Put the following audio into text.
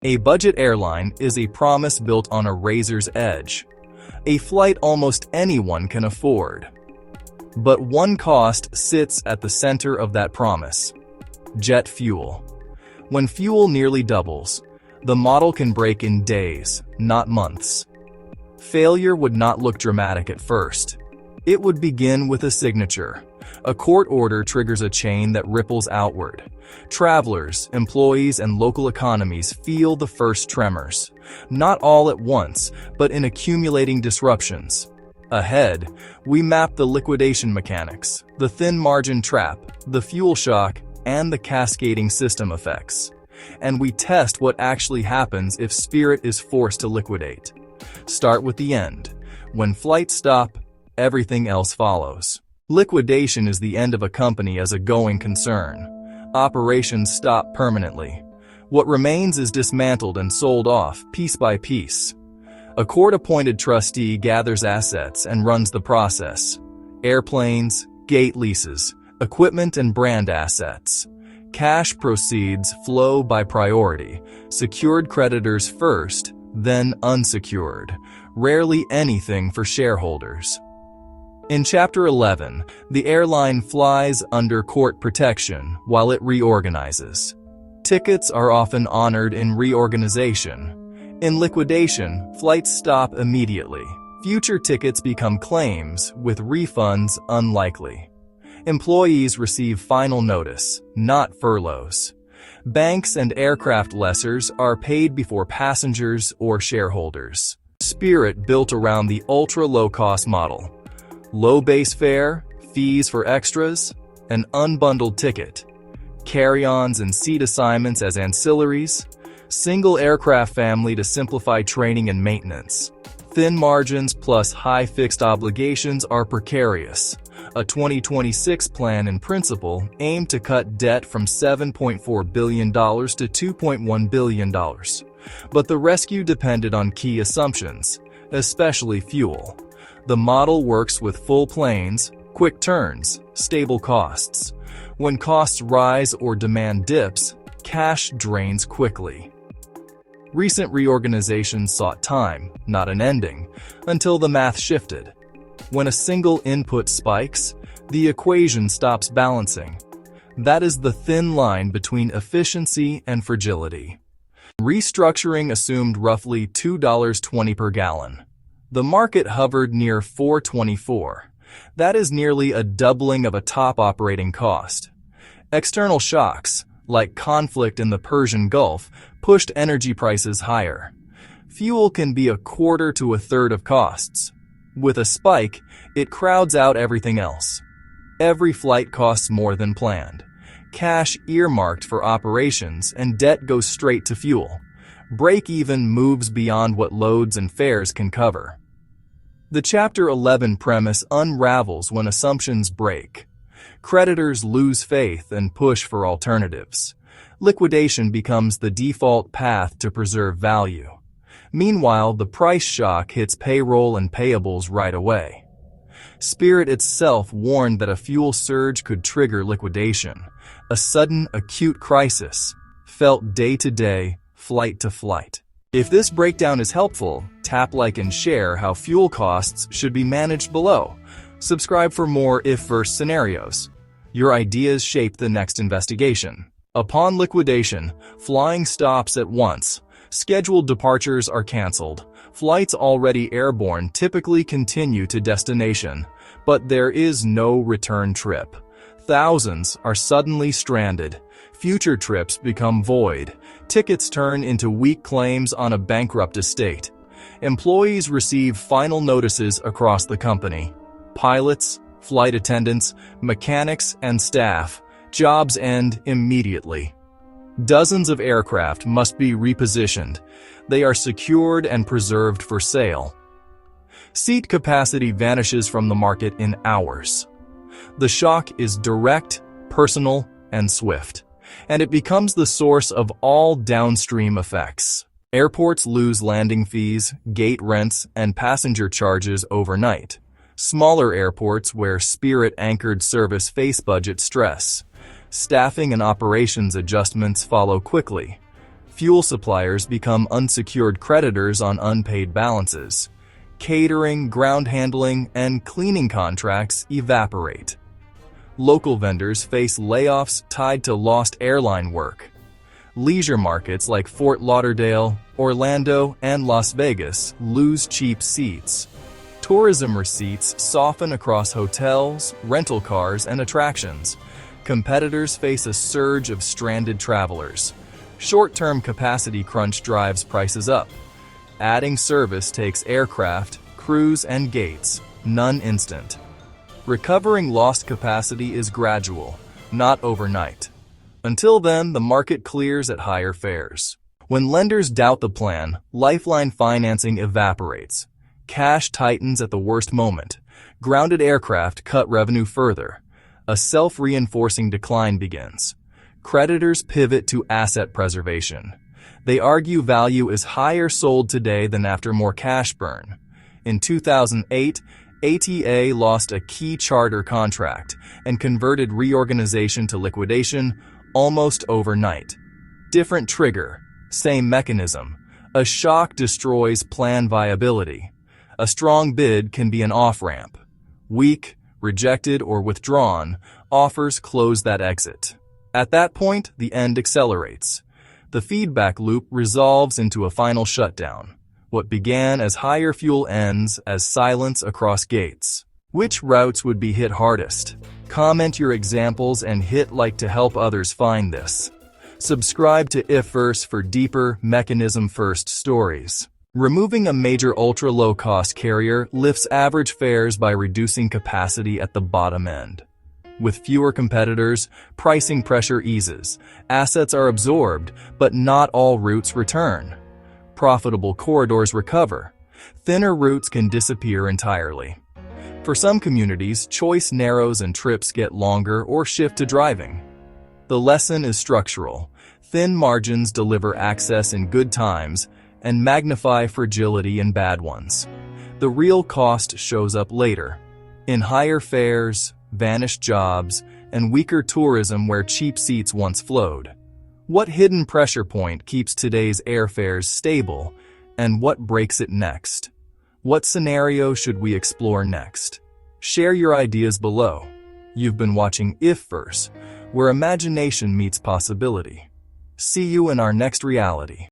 A budget airline is a promise built on a razor's edge, a flight almost anyone can afford. But one cost sits at the center of that promise: jet fuel. When fuel nearly doubles, the model can break in days, not months. Failure would not look dramatic at first. It would begin with a signature. A court order triggers a chain that ripples outward. Travelers, employees, and local economies feel the first tremors. Not all at once, but in accumulating disruptions. Ahead, we map the liquidation mechanics, the thin margin trap, the fuel shock, and the cascading system effects. And we test what actually happens if Spirit is forced to liquidate. Start with the end. When flights stop, everything else follows. Liquidation is the end of a company as a going concern. Operations stop permanently. What remains is dismantled and sold off, piece by piece. A court-appointed trustee gathers assets and runs the process. Airplanes, gate leases, equipment and brand assets. Cash proceeds flow by priority. Secured creditors first, then unsecured. Rarely anything for shareholders. In Chapter 11, the airline flies under court protection while it reorganizes. Tickets are often honored in reorganization. In liquidation, flights stop immediately. Future tickets become claims, with refunds unlikely. Employees receive final notice, not furloughs. Banks and aircraft lessors are paid before passengers or shareholders. Spirit built around the ultra-low-cost model. Low base fare, fees for extras, an unbundled ticket, carry-ons and seat assignments as ancillaries, single aircraft family to simplify training and maintenance. Thin margins plus high fixed obligations are precarious. A 2026 plan in principle aimed to cut debt from $7.4 billion to $2.1 billion. But the rescue depended on key assumptions, especially fuel. The model works with full planes, quick turns, stable costs. When costs rise or demand dips, cash drains quickly. Recent reorganizations sought time, not an ending, until the math shifted. When a single input spikes, the equation stops balancing. That is the thin line between efficiency and fragility. Restructuring assumed roughly $2.20 per gallon. The market hovered near $4.24. That is nearly a doubling of a top operating cost. External shocks, like conflict in the Persian Gulf, pushed energy prices higher. Fuel can be a quarter to a third of costs. With a spike, it crowds out everything else. Every flight costs more than planned. Cash earmarked for operations and debt goes straight to fuel. Break-even moves beyond what loads and fares can cover. The Chapter 11 premise unravels when assumptions break. Creditors lose faith and push for alternatives. Liquidation becomes the default path to preserve value. Meanwhile, the price shock hits payroll and payables right away. Spirit itself warned that a fuel surge could trigger liquidation, a sudden acute crisis, felt day to day, flight to flight. If this breakdown is helpful, tap like and share how fuel costs should be managed below. Subscribe for more if-verse scenarios. Your ideas shape the next investigation. Upon liquidation, flying stops at once. Scheduled departures are canceled. Flights already airborne typically continue to destination, but there is no return trip. Thousands are suddenly stranded. Future trips become void. Tickets turn into weak claims on a bankrupt estate. Employees receive final notices across the company. Pilots, flight attendants, mechanics, and staff. Jobs end immediately. Dozens of aircraft must be repositioned. They are secured and preserved for sale. Seat capacity vanishes from the market in hours. The shock is direct, personal, and swift, and it becomes the source of all downstream effects. Airports lose landing fees, gate rents, and passenger charges overnight. Smaller airports where Spirit anchored service face budget stress. Staffing and operations adjustments follow quickly. Fuel suppliers become unsecured creditors on unpaid balances. Catering, ground handling, and cleaning contracts evaporate. Local vendors face layoffs tied to lost airline work. Leisure markets like Fort Lauderdale, Orlando, and Las Vegas lose cheap seats. Tourism receipts soften across hotels, rental cars, and attractions. Competitors face a surge of stranded travelers. Short-term capacity crunch drives prices up. Adding service takes aircraft, crews, and gates, none instant. Recovering lost capacity is gradual, not overnight. Until then, the market clears at higher fares. When lenders doubt the plan, lifeline financing evaporates. Cash tightens at the worst moment. Grounded aircraft cut revenue further. A self-reinforcing decline begins. Creditors pivot to asset preservation. They argue value is higher sold today than after more cash burn. In 2008, ATA lost a key charter contract and converted reorganization to liquidation almost overnight. Different trigger, same mechanism. A shock destroys plan viability. A strong bid can be an off-ramp. Weak, rejected, or withdrawn, offers close that exit. At that point, the end accelerates. The feedback loop resolves into a final shutdown. What began as higher fuel ends as silence across gates. Which routes would be hit hardest? Comment your examples and hit like to help others find this. Subscribe to If Verse for deeper, mechanism-first stories. Removing a major ultra-low-cost carrier lifts average fares by reducing capacity at the bottom end. With fewer competitors, pricing pressure eases. Assets are absorbed, but not all routes return. Profitable corridors recover. Thinner routes can disappear entirely. For some communities, choice narrows and trips get longer or shift to driving. The lesson is structural. Thin margins deliver access in good times and magnify fragility in bad ones. The real cost shows up later, in higher fares, vanished jobs, and weaker tourism where cheap seats once flowed. What hidden pressure point keeps today's airfares stable, and what breaks it next? What scenario should we explore next? Share your ideas below. You've been watching If Verse, where imagination meets possibility. See you in our next reality.